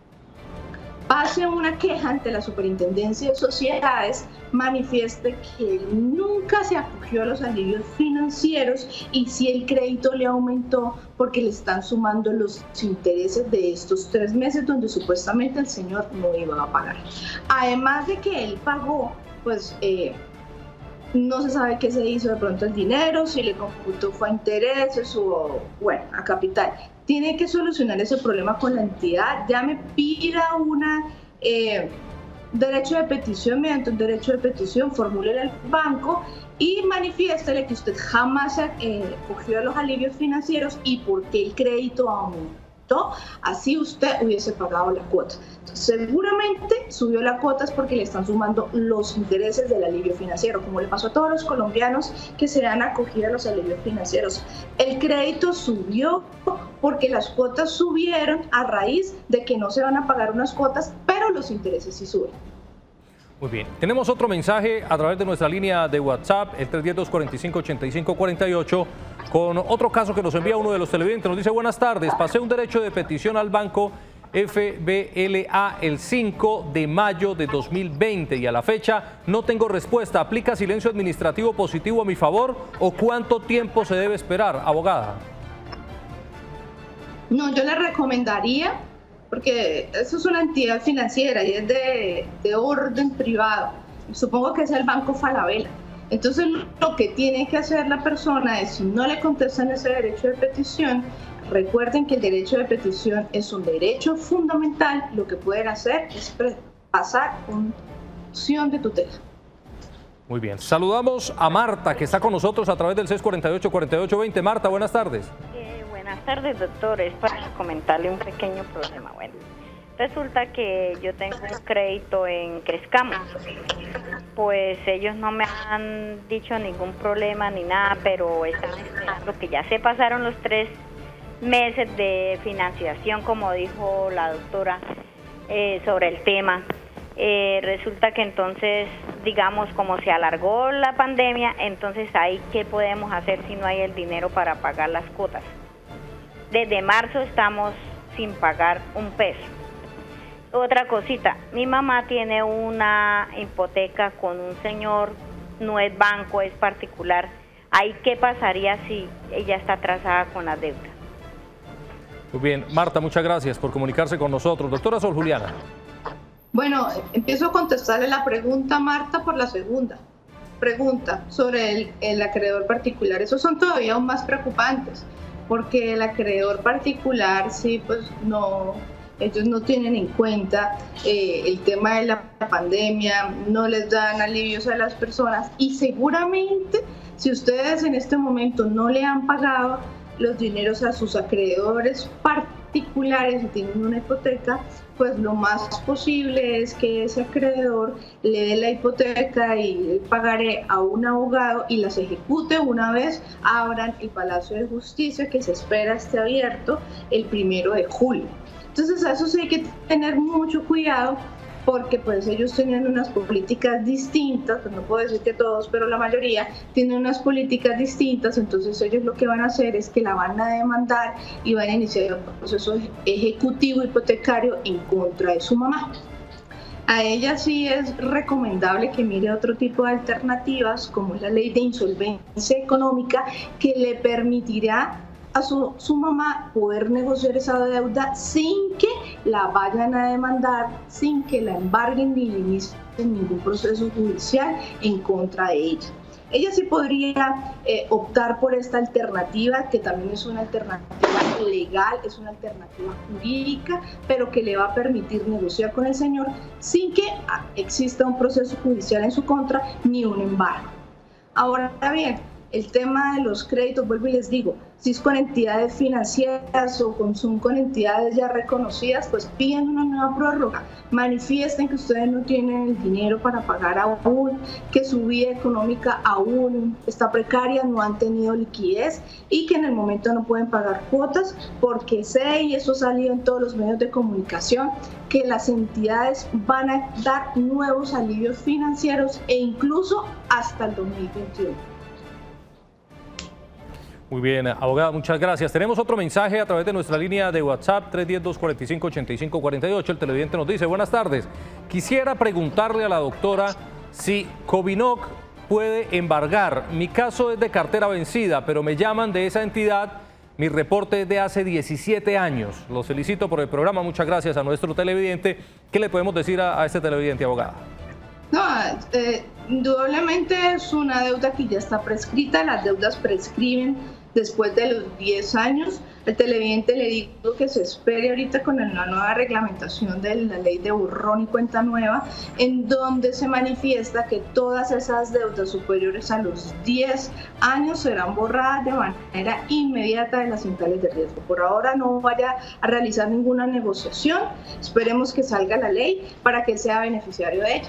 C: pase una queja ante la Superintendencia de Sociedades, manifieste que él nunca se acogió a los alivios financieros y si el crédito le aumentó porque le están sumando los intereses de estos 3 meses donde supuestamente el señor no iba a pagar. Además de que él pagó, pues no se sabe qué se hizo de pronto el dinero, si le computó fue a intereses o bueno, a capital. Tiene que solucionar ese problema con la entidad, ya me pida una derecho de petición, mediante un derecho de petición, formúlele al banco y manifiéstele que usted jamás se acogió a los alivios financieros y por qué el crédito aumentó, así usted hubiese pagado la cuota. Seguramente subió la cuota es porque le están sumando los intereses del alivio financiero, como le pasó a todos los colombianos que se han acogido a los alivios financieros. El crédito subió porque las cuotas subieron a raíz de que no se van a pagar unas cuotas, pero los intereses sí suben.
B: Muy bien, tenemos otro mensaje a través de nuestra línea de WhatsApp, el 310-245-8548, con otro caso que nos envía uno de los televidentes. Nos dice: buenas tardes, pasé un derecho de petición al banco FBLA el 5 de mayo de 2020 y a la fecha no tengo respuesta. ¿Aplica silencio administrativo positivo a mi favor o cuánto tiempo se debe esperar, abogada?
C: No, yo le recomendaría, porque eso es una entidad financiera y es de orden privado. Supongo que es el Banco Falabella. Entonces lo que tiene que hacer la persona es, si no le contestan ese derecho de petición, recuerden que el derecho de petición es un derecho fundamental. Lo que pueden hacer es pasar una acción de tutela.
B: Muy bien, saludamos a Marta, que está con nosotros a través del 648-4820. Marta, buenas tardes.
H: Buenas tardes, doctor. Es para comentarle un pequeño problema. Bueno, resulta que yo tengo un crédito en Crescamo. Pues ellos no me han dicho ningún problema ni nada, pero están esperando que ya se pasaron los 3 meses de financiación, como dijo la doctora sobre el tema. Resulta que entonces, digamos, como se alargó la pandemia, entonces ahí ¿qué podemos hacer si no hay el dinero para pagar las cuotas? Desde marzo estamos sin pagar un peso. Otra cosita, mi mamá tiene una hipoteca con un señor, no es banco, es particular. ¿Ahí qué pasaría si ella está atrasada con la deuda?
B: Muy bien, Marta, muchas gracias por comunicarse con nosotros. Doctora Sol Juliana.
C: Bueno, empiezo a contestarle la pregunta, Marta, por la segunda pregunta sobre el acreedor particular. Esos son todavía aún más preocupantes, porque el acreedor particular, sí, pues no, ellos no tienen en cuenta el tema de la pandemia, no les dan alivios a las personas y seguramente si ustedes en este momento no le han pagado los dineros a sus acreedores particulares y tienen una hipoteca, pues lo más posible es que ese acreedor le dé la hipoteca y el pagaré a un abogado y las ejecute una vez abran el Palacio de Justicia, que se espera esté abierto el 1 de julio. Entonces a eso sí hay que tener mucho cuidado, porque pues ellos tenían unas políticas distintas, pues no puedo decir que todos, pero la mayoría tienen unas políticas distintas. Entonces ellos lo que van a hacer es que la van a demandar y van a iniciar un proceso ejecutivo hipotecario en contra de su mamá. A ella sí es recomendable que mire otro tipo de alternativas, como es la ley de insolvencia económica, que le permitirá a su mamá poder negociar esa deuda sin que la vayan a demandar, sin que la embarguen ni le inicien ningún proceso judicial en contra de ella. Ella sí podría optar por esta alternativa, que también es una alternativa legal, es una alternativa jurídica, pero que le va a permitir negociar con el señor sin que exista un proceso judicial en su contra ni un embargo. Ahora bien, el tema de los créditos, vuelvo y les digo, si es con entidades financieras o son con entidades ya reconocidas, pues piden una nueva prórroga, manifiesten que ustedes no tienen el dinero para pagar aún, que su vida económica aún está precaria, no han tenido liquidez y que en el momento no pueden pagar cuotas, porque sé, y eso ha salido en todos los medios de comunicación, que las entidades van a dar nuevos alivios financieros e incluso hasta el 2021.
B: Muy bien, abogada, muchas gracias. Tenemos otro mensaje a través de nuestra línea de WhatsApp 310-245-8548. El televidente nos dice: buenas tardes, quisiera preguntarle a la doctora si Covinoc puede embargar. Mi caso es de cartera vencida, pero me llaman de esa entidad. Mi reporte es de hace 17 años. Los felicito por el programa. Muchas gracias a nuestro televidente. ¿Qué le podemos decir a este televidente, abogada?
C: No, indudablemente es una deuda que ya está prescrita. Las deudas prescriben después de los 10 años. El televidente le digo que se espere ahorita con la nueva reglamentación de la ley de borrón y cuenta nueva, en donde se manifiesta que todas esas deudas superiores a los 10 años serán borradas de manera inmediata de las centrales de riesgo. Por ahora no vaya a realizar ninguna negociación. Esperemos que salga la ley para que sea beneficiario de ella.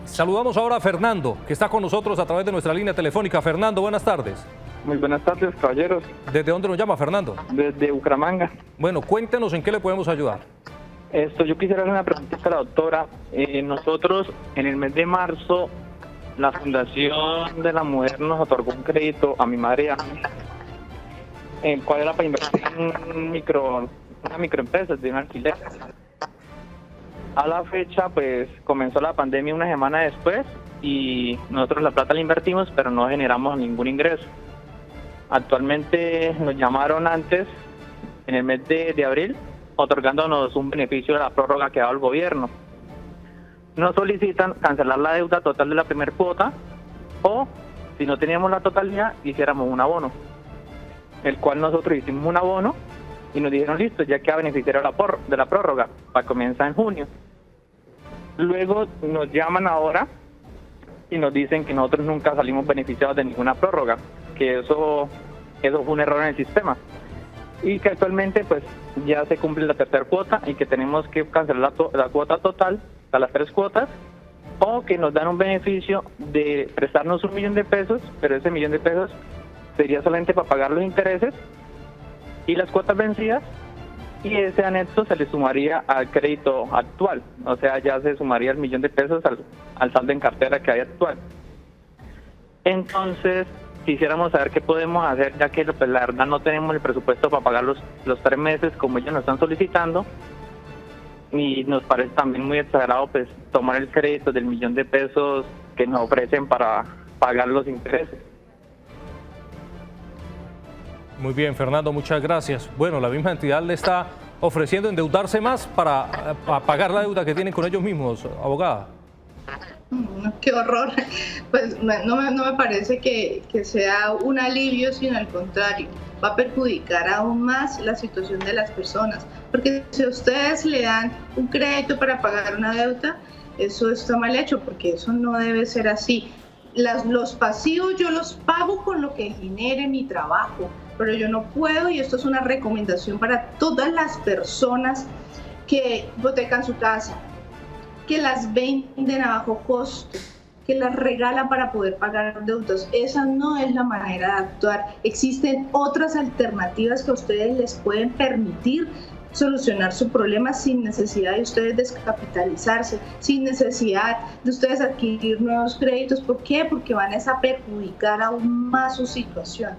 B: Saludamos ahora a Fernando, que está con nosotros a través de nuestra línea telefónica. Fernando, buenas tardes.
I: Muy buenas tardes, caballeros.
B: ¿Desde dónde nos llama, Fernando?
I: Desde Bucaramanga.
B: Bueno, cuéntenos en qué le podemos ayudar.
I: Yo quisiera hacer una pregunta a la doctora. Nosotros, en el mes de marzo, la Fundación de la Mujer nos otorgó un crédito a mi madre y a mí, el cual era para invertir en una microempresa de un alquiler. A la fecha, pues, comenzó la pandemia una semana después y nosotros la plata la invertimos, pero no generamos ningún ingreso. Actualmente nos llamaron antes, en el mes de abril, otorgándonos un beneficio de la prórroga que ha dado el gobierno. Nos solicitan cancelar la deuda total de la primera cuota o, si no teníamos la totalidad, hiciéramos un abono, el cual nosotros hicimos un abono y nos dijeron: listo, ya queda beneficiario de la prórroga, para comenzar en junio. Luego nos llaman ahora y nos dicen que nosotros nunca salimos beneficiados de ninguna prórroga, que eso fue un error en el sistema y que actualmente pues ya se cumple la tercera cuota y que tenemos que cancelar la cuota total a las 3 cuotas, o que nos dan un beneficio de prestarnos 1 millón de pesos, pero ese 1 millón de pesos sería solamente para pagar los intereses y las cuotas vencidas, y ese anexo se le sumaría al crédito actual, o sea, ya se sumaría el 1 millón de pesos al saldo en cartera que hay actual. Entonces, quisiéramos saber qué podemos hacer, ya que pues, la verdad no tenemos el presupuesto para pagar los 3 meses como ellos nos están solicitando, y nos parece también muy exagerado pues tomar el crédito del 1 millón de pesos que nos ofrecen para pagar los intereses.
B: Muy bien, Fernando, muchas gracias. Bueno, la misma entidad le está ofreciendo endeudarse más para pagar la deuda que tienen con ellos mismos, abogada.
C: Qué horror. Pues no me parece que sea un alivio, sino al contrario, va a perjudicar aún más la situación de las personas, porque si a ustedes le dan un crédito para pagar una deuda, eso está mal hecho, porque eso no debe ser así. Los pasivos yo los pago con lo que genere mi trabajo, pero yo no puedo, y esto es una recomendación para todas las personas que hipotecan su casa, que las venden a bajo costo, que las regalan para poder pagar deudas. Esa no es la manera de actuar. Existen otras alternativas que a ustedes les pueden permitir solucionar su problema sin necesidad de ustedes descapitalizarse, sin necesidad de ustedes adquirir nuevos créditos. ¿Por qué? Porque van a perjudicar aún más su situación.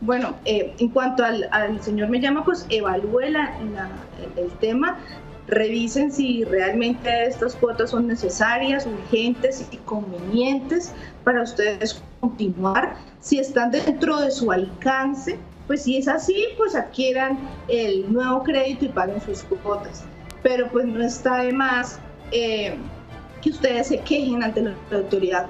C: Bueno, en cuanto al señor me llama, pues evalúe el tema, revisen si realmente estas cuotas son necesarias, urgentes y convenientes para ustedes continuar, si están dentro de su alcance. Pues si es así, pues adquieran el nuevo crédito y paguen sus cuotas. Pero pues no está de más que ustedes se quejen ante la autoridad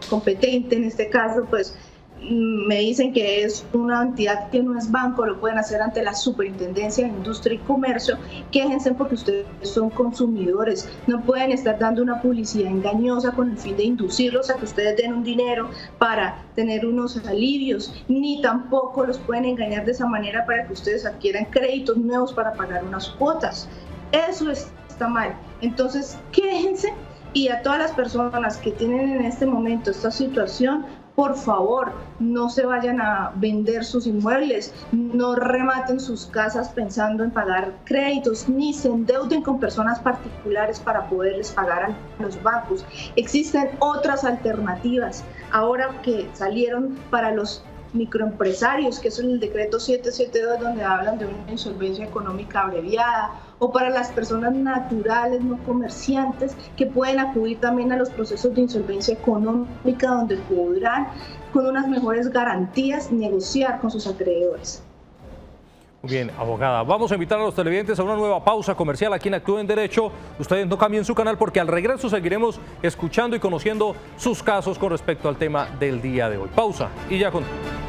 C: competente. En este caso, pues me dicen que es una entidad que no es banco, lo pueden hacer ante la Superintendencia de Industria y Comercio. Quéjense porque ustedes son consumidores, no pueden estar dando una publicidad engañosa con el fin de inducirlos a que ustedes den un dinero para tener unos alivios, ni tampoco los pueden engañar de esa manera para que ustedes adquieran créditos nuevos para pagar unas cuotas. Eso está mal. Entonces, quéjense, y a todas las personas que tienen en este momento esta situación, por favor, no se vayan a vender sus inmuebles, no rematen sus casas pensando en pagar créditos, ni se endeuden con personas particulares para poderles pagar a los bancos. Existen otras alternativas ahora que salieron para los microempresarios, que es el decreto 772, donde hablan de una insolvencia económica abreviada, o para las personas naturales, no comerciantes, que pueden acudir también a los procesos de insolvencia económica, donde podrán, con unas mejores garantías, negociar con sus acreedores.
B: Muy bien, abogada. Vamos a invitar a los televidentes a una nueva pausa comercial aquí en Actúe en Derecho. Ustedes no cambien su canal porque al regreso seguiremos escuchando y conociendo sus casos con respecto al tema del día de hoy. Pausa y ya continuamos.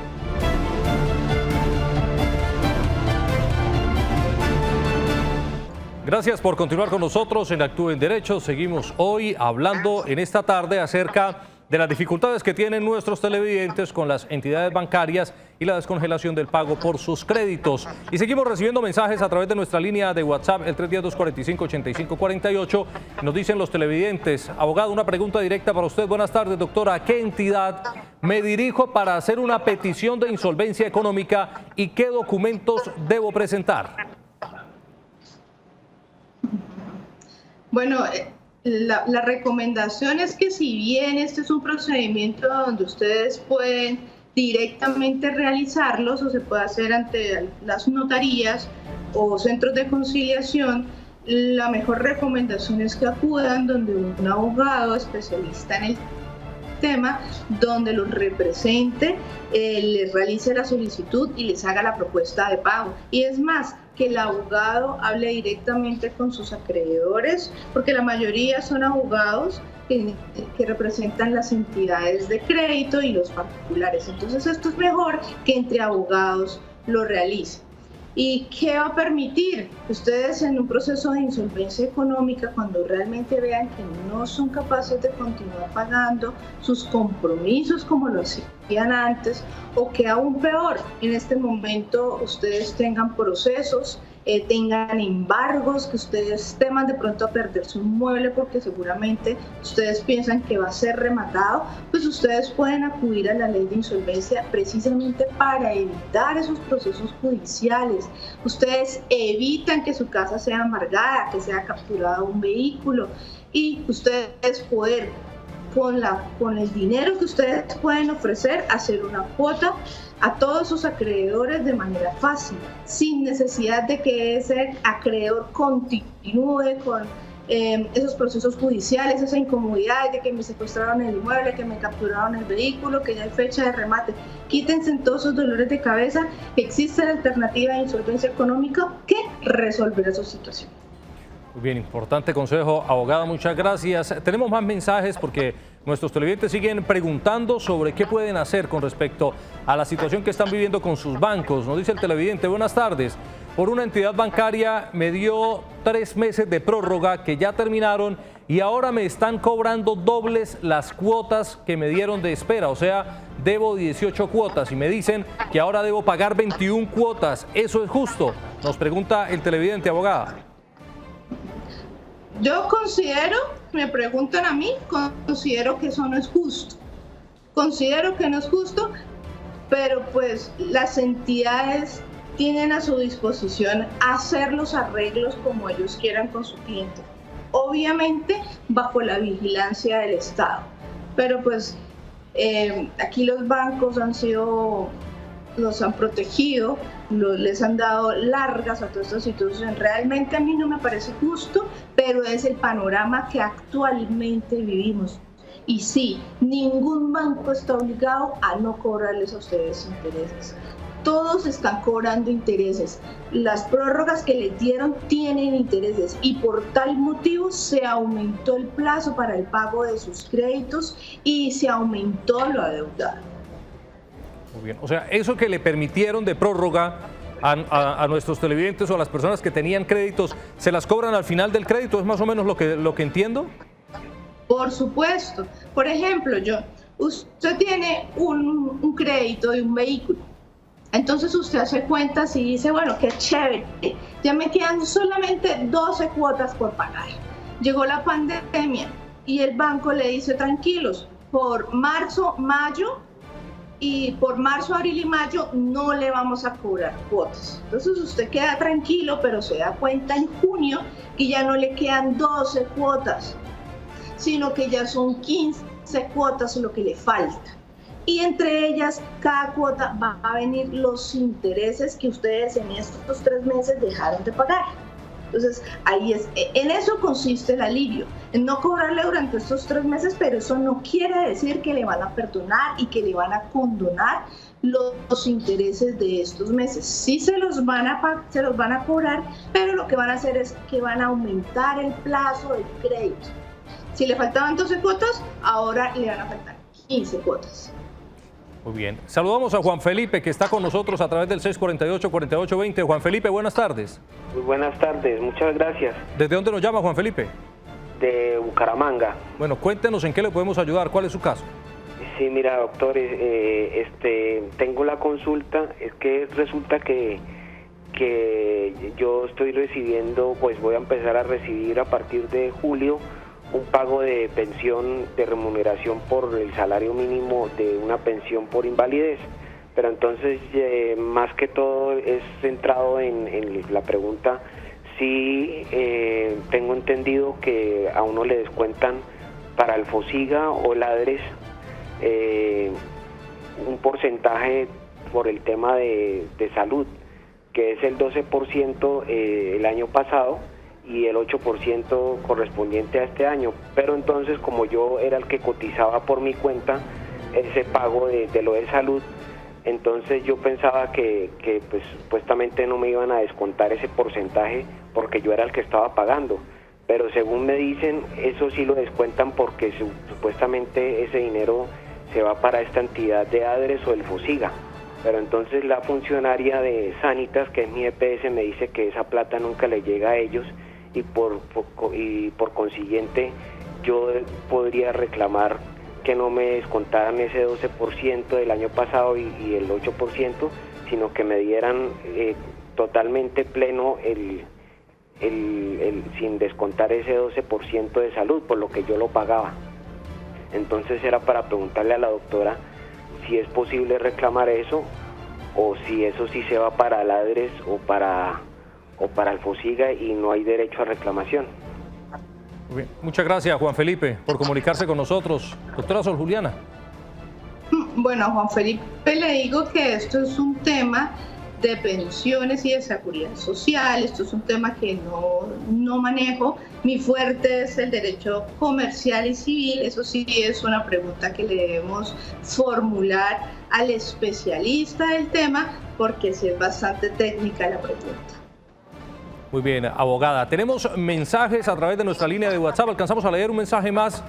B: Gracias por continuar con nosotros en Actúe en Derecho. Seguimos hoy hablando en esta tarde acerca de las dificultades que tienen nuestros televidentes con las entidades bancarias y la descongelación del pago por sus créditos. Y seguimos recibiendo mensajes a través de nuestra línea de WhatsApp, el 310-245-8548. Nos dicen los televidentes: abogado, una pregunta directa para usted. Buenas tardes, doctora. ¿A qué entidad me dirijo para hacer una petición de insolvencia económica y qué documentos debo presentar?
C: Bueno, la recomendación es que, si bien este es un procedimiento donde ustedes pueden directamente realizarlos, o se puede hacer ante las notarías o centros de conciliación, la mejor recomendación es que acudan donde un abogado especialista en el tema, donde los represente, les realice la solicitud y les haga la propuesta de pago. Y es más, que el abogado hable directamente con sus acreedores, porque la mayoría son abogados que representan las entidades de crédito y los particulares. Entonces esto es mejor que entre abogados lo realicen. ¿Y qué va a permitir? Ustedes en un proceso de insolvencia económica, cuando realmente vean que no son capaces de continuar pagando sus compromisos como lo hacían antes, o que aún peor, en este momento ustedes tengan procesos, tengan embargos, que ustedes teman de pronto a perder su inmueble porque seguramente ustedes piensan que va a ser rematado, pues ustedes pueden acudir a la ley de insolvencia precisamente para evitar esos procesos judiciales. Ustedes evitan que su casa sea embargada, que sea capturado un vehículo, y ustedes poder, con el dinero que ustedes pueden ofrecer, hacer una cuota a todos sus acreedores de manera fácil, sin necesidad de que ese acreedor continúe con esos procesos judiciales, esa incomodidad de que me secuestraron el inmueble, que me capturaron el vehículo, que ya hay fecha de remate. Quítense todos esos dolores de cabeza. Existe la alternativa de insolvencia económica que resolverá su situación.
B: Muy bien, importante consejo, abogada, muchas gracias. Tenemos más mensajes porque nuestros televidentes siguen preguntando sobre qué pueden hacer con respecto a la situación que están viviendo con sus bancos. Nos dice el televidente: buenas tardes, por una entidad bancaria me dio 3 meses de prórroga que ya terminaron y ahora me están cobrando dobles las cuotas que me dieron de espera, o sea, debo 18 cuotas y me dicen que ahora debo pagar 21 cuotas. ¿Eso es justo? Nos pregunta el televidente, abogada.
C: Yo considero, me preguntan a mí, considero que eso no es justo. Considero que no es justo, pero pues las entidades tienen a su disposición hacer los arreglos como ellos quieran con su cliente. Obviamente bajo la vigilancia del Estado. Pero pues aquí los bancos los han protegido, les han dado largas a toda esta situación. Realmente a mí no me parece justo, pero es el panorama que actualmente vivimos. Y sí, ningún banco está obligado a no cobrarles a ustedes intereses. Todos están cobrando intereses. Las prórrogas que les dieron tienen intereses y por tal motivo se aumentó el plazo para el pago de sus créditos y se aumentó lo adeudado.
B: Muy bien, o sea, eso que le permitieron de prórroga a nuestros televidentes o a las personas que tenían créditos, ¿se las cobran al final del crédito? ¿Es más o menos lo que entiendo?
C: Por supuesto. Por ejemplo, usted tiene un crédito de un vehículo. Entonces usted hace cuentas y dice, bueno, qué chévere, ya me quedan solamente 12 cuotas por pagar. Llegó la pandemia y el banco le dice, tranquilos, por marzo, abril y mayo no le vamos a cobrar cuotas. Entonces usted queda tranquilo, pero se da cuenta en junio que ya no le quedan 12 cuotas, sino que ya son 15 cuotas lo que le falta. Y entre ellas, cada cuota va a venir los intereses que ustedes en estos 3 meses dejaron de pagar. Entonces, en eso consiste el alivio, en no cobrarle durante estos 3 meses, pero eso no quiere decir que le van a perdonar y que le van a condonar los intereses de estos meses. Sí se los van a cobrar, pero lo que van a hacer es que van a aumentar el plazo del crédito. Si le faltaban 12 cuotas, ahora le van a faltar 15 cuotas.
B: Muy bien. Saludamos a Juan Felipe, que está con nosotros a través del 648-4820. Juan Felipe, buenas tardes.
J: Muy buenas tardes, muchas gracias.
B: ¿Desde dónde nos llama, Juan Felipe?
J: De Bucaramanga.
B: Bueno, cuéntenos en qué le podemos ayudar, ¿cuál es su caso?
J: Sí, mira, doctor, tengo la consulta, es que resulta que yo estoy recibiendo, pues voy a empezar a recibir a partir de julio un pago de pensión de remuneración por el salario mínimo de una pensión por invalidez, pero entonces más que todo es centrado en la pregunta si tengo entendido que a uno le descuentan para el FOSIGA o el ADRES un porcentaje por el tema de salud, que es el 12% el año pasado y el 8% correspondiente a este año, pero entonces como yo era el que cotizaba por mi cuenta ese pago de lo de salud, entonces yo pensaba que pues supuestamente no me iban a descontar ese porcentaje porque yo era el que estaba pagando, pero según me dicen eso sí lo descuentan porque supuestamente ese dinero se va para esta entidad de ADRES o el FOSIGA, pero entonces la funcionaria de Sanitas, que es mi EPS, me dice que esa plata nunca le llega a ellos y por consiguiente yo podría reclamar que no me descontaran ese 12% del año pasado y el 8%, sino que me dieran totalmente pleno sin descontar ese 12% de salud por lo que yo lo pagaba. Entonces era para preguntarle a la doctora si es posible reclamar eso o si eso sí se va para el ADRES o para el FOSIGA y no hay derecho a reclamación.
B: Muy bien. Muchas gracias, Juan Felipe, por comunicarse con nosotros. Doctora Sol Juliana.
C: Bueno, Juan Felipe, le digo que esto es un tema de pensiones y de seguridad social. Esto es un tema que no manejo. Mi fuerte es el derecho comercial y civil. Eso sí es una pregunta que le debemos formular al especialista del tema porque sí es bastante técnica la pregunta.
B: Muy bien, abogada. Tenemos mensajes a través de nuestra línea de WhatsApp. Alcanzamos a leer un mensaje más.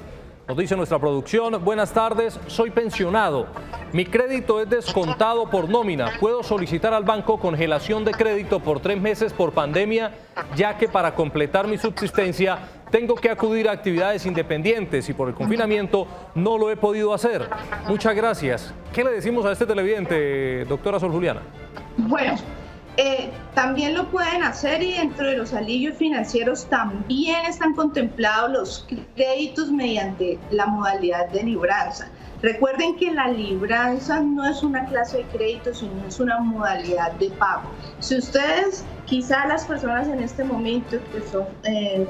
B: Nos dice nuestra producción: buenas tardes, soy pensionado. Mi crédito es descontado por nómina. ¿Puedo solicitar al banco congelación de crédito por 3 meses por pandemia, ya que para completar mi subsistencia tengo que acudir a actividades independientes y por el confinamiento no lo he podido hacer. Muchas gracias. ¿Qué le decimos a este televidente, doctora Sor Juliana?
C: Bueno, también lo pueden hacer y dentro de los alivios financieros también están contemplados los créditos mediante la modalidad de libranza. Recuerden que la libranza no es una clase de crédito, sino es una modalidad de pago. Si ustedes, quizá las personas en este momento que son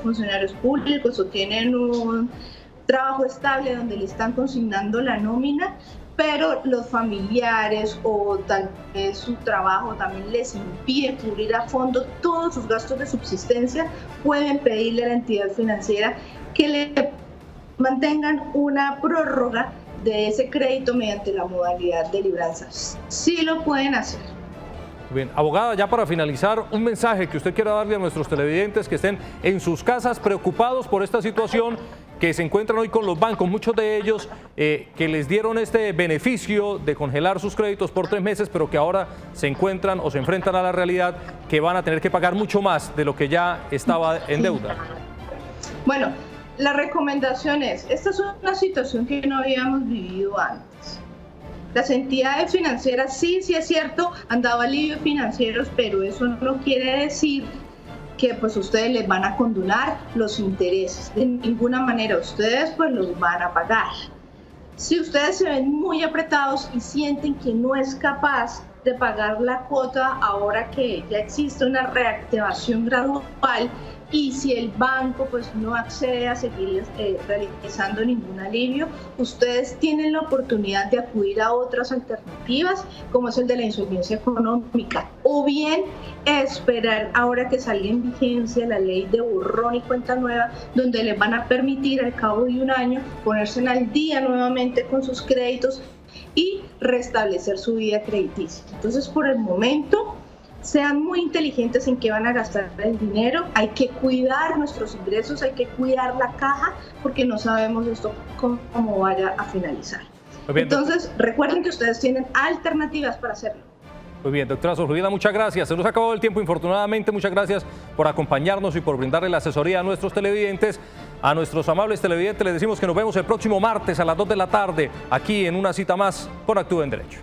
C: funcionarios públicos o tienen un trabajo estable donde le están consignando la nómina, pero los familiares o tal vez su trabajo también les impide cubrir a fondo todos sus gastos de subsistencia, pueden pedirle a la entidad financiera que le mantengan una prórroga de ese crédito mediante la modalidad de libranza. Sí lo pueden hacer.
B: Bien, abogada, ya para finalizar, un mensaje que usted quiera darle a nuestros televidentes que estén en sus casas preocupados por esta situación, que se encuentran hoy con los bancos, muchos de ellos que les dieron este beneficio de congelar sus créditos por 3 meses, pero que ahora se encuentran o se enfrentan a la realidad que van a tener que pagar mucho más de lo que ya estaba en deuda.
C: Bueno, la recomendación es, esta es una situación que no habíamos vivido antes. Las entidades financieras sí es cierto, han dado alivios financieros, pero eso no quiere decir que pues ustedes les van a condonar los intereses. De ninguna manera, ustedes pues los van a pagar. Si ustedes se ven muy apretados y sienten que no es capaz de pagar la cuota ahora que ya existe una reactivación gradual, y si el banco pues no accede a seguir realizando ningún alivio, ustedes tienen la oportunidad de acudir a otras alternativas, como es el de la insolvencia económica, o bien esperar ahora que salga en vigencia la ley de borrón y cuenta nueva, donde les van a permitir al cabo de un año ponerse al día nuevamente con sus créditos y restablecer su vida crediticia. Entonces, por el momento, sean muy inteligentes en qué van a gastar el dinero, hay que cuidar nuestros ingresos, hay que cuidar la caja, porque no sabemos esto cómo vaya a finalizar. Entonces, recuerden que ustedes tienen alternativas para hacerlo.
B: Muy bien, doctora Sor Juliana, muchas gracias. Se nos ha acabado el tiempo, infortunadamente. Muchas gracias por acompañarnos y por brindarle la asesoría a nuestros televidentes. A nuestros amables televidentes les decimos que nos vemos el próximo martes a las 2 de la tarde, aquí en una cita más con Actúa en Derecho.